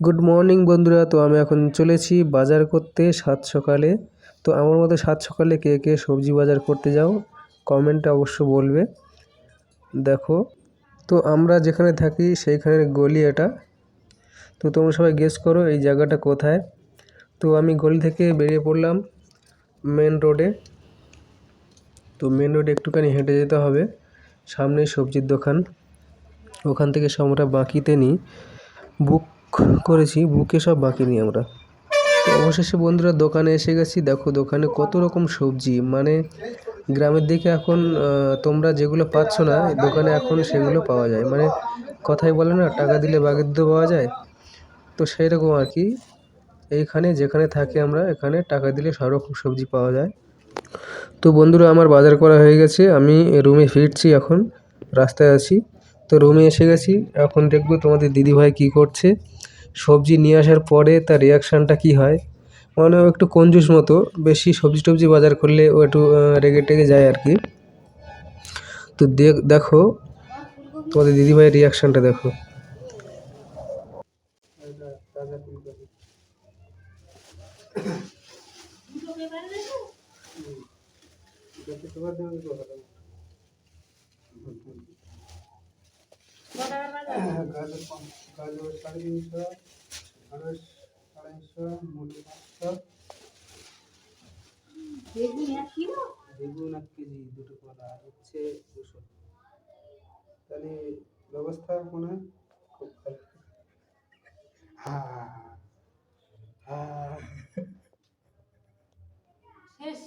Good morning বন্ধুরা। তো আমি এখন চলেছি বাজার করতে সাত সকালে। তো আমার মতো সাত সকালে কে কে সবজি বাজার করতে যাও কমেন্টে অবশ্য বলবে। দেখো, তো আমরা যেখানে থাকি সেইখানের গলি এটা। তো তোমরা সবাই গেস করো এই জায়গাটা কোথায়। তো আমি গলি থেকে বেরিয়ে পড়লাম মেন রোডে। তো মেন রোডে একটুখানি হেঁটে যেতে হবে, সামনেই সবজির দোকান। ওখান থেকে সব আমরা বাকিতে নিই, বুক করেছি, বুকে সব বাকি নিই আমরা। তো অবশেষে বন্ধুরা দোকানে এসে গেছি। দেখো দোকানে কত রকম সবজি, মানে গ্রামের দিকে এখন তোমরা যেগুলো পাচ্ছ না এই দোকানে এখন সেগুলো পাওয়া যায়। মানে কথাই বলে না, টাকা দিলে বাগের দুধ পাওয়া যায়। তো সেই রকম আর কি, এইখানে যেখানে থাকি আমরা এখানে টাকা দিলে সব রকম সবজি পাওয়া যায়। তো বন্ধুরা আমার বাজার করা হয়ে গেছে, আমি রুমে ফিরছি এখন, রাস্তায় আছি। তো রুমে এসে গেছি, এখন দেখবো তোমাদের দিদিভাই কী করছে। সবজি নিয়ে আসার পরে তার রিয়াকশানটা কী হয়। মানে ও একটু কঞ্জুস মতো, বেশি সবজি টবজি বাজার করলে ও একটু রেগে টেগে যায় আর কি। তো দেখো তোমাদের দিদিভাইয়ের রিয়াকশানটা দেখো। গাজর 350, ঢেঁড়স 250, মূলো 500, বেগুন 1 কেজি, দুটো কলা হচ্ছে 200। তাহলে ব্যবস্থা মনে হয় খুব ভালো। হ্যাঁ হ্যাঁ শেষ।